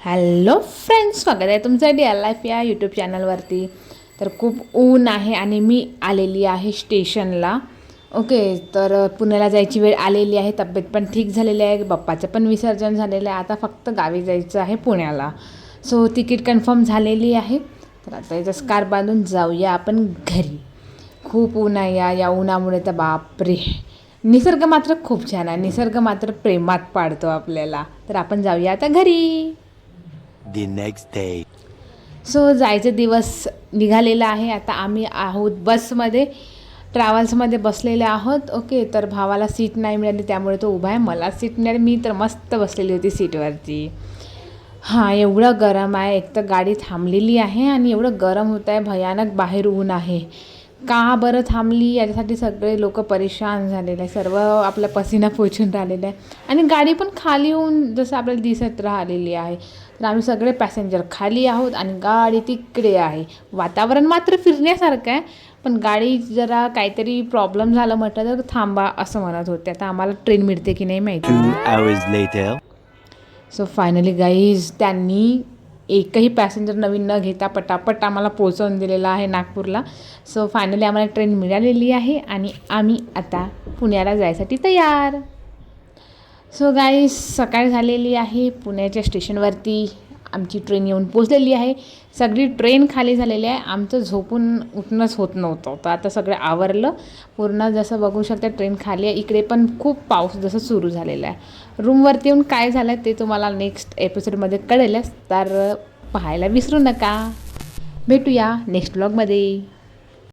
Hello friends, स्वागत आहे तुमचं DL लाईफ या यूट्यूब चॅनलवरती. तर खूप ऊन आहे आणि मी आलेली आहे स्टेशनला. ओके, तर पुण्याला जायची वेळ आलेली आहे. तब्येत पण ठीक झालेली आहे, बाप्पाचं पण विसर्जन झालेलं आहे. आता फक्त गावी जायचं आहे पुण्याला. सो तिकीट कन्फर्म झालेली आहे. तर आता याचा स्कार्फ बांधून जाऊया आपण घरी. खूप ऊन आहे या उन्हामुळे तर बापरे. निसर्ग मात्र खूप छान आहे, निसर्ग मात्र प्रेमात पाडतो आपल्याला. तर आपण जाऊया आता घरी. The next day. सो जायचे दिवस निघालेला आहे. आता आम्ही आहोत बसमध्ये, ट्रॅव्हल्समध्ये बसलेले आहोत. ओके, तर भावाला सीट नाही मिळाली त्यामुळे तो उभा आहे. मला सीट मिळाली, मी तर मस्त बसलेली होती सीटवरती. हां, एवढं गरम आहे. एक तर गाडी थांबलेली आहे आणि एवढं गरम होत आहे, भयानक बाहेर ऊन आहे. का बरं थांबली याच्यासाठी सगळे लोक परेशान झालेले आहे. सर्व आपला पसीना पोचून राहिलेला आहे आणि गाडी पण खाली होऊन जसं आपल्याला दिसत राहिलेली आहे. तर आम्ही सगळे पॅसेंजर खाली आहोत आणि गाडी तिकडे आहे. वातावरण मात्र फिरण्यासारखं आहे, पण गाडी जरा काहीतरी प्रॉब्लेम झालं म्हटलं तर थांबा असं म्हणत होते. आता आम्हाला ट्रेन मिळते की नाही माहिती. 2 hours later. So finally guys, त्यांनी एकही पॅसेंजर नवीन न घेता पटापट आम्हाला पोचवून दिलेला आहे नागपूरला. सो फायनली आम्हाला ट्रेन मिळालेली आहे आणि आम्ही आता पुण्याला जायसाठी तयार. सो गाईज, सकाळ झालेली आहे. पुण्याच्या स्टेशनवरती आमची ट्रेन येऊन पोचलेली आहे. सगळी ट्रेन खाली झालेली आहे. आमचं झोपून उठणंच होत नव्हतं. तर आता सगळं आवरलं पूर्ण. जसं बघू शकता ट्रेन खाली आहे. इकडे पण खूप पाऊस जसं सुरू झालेला आहे. रूमवरती येऊन काय झालं ते तुम्हाला नेक्स्ट एपिसोडमध्ये कळेलच, तर पाहायला विसरू नका. भेटूया नेक्स्ट व्लॉगमध्ये.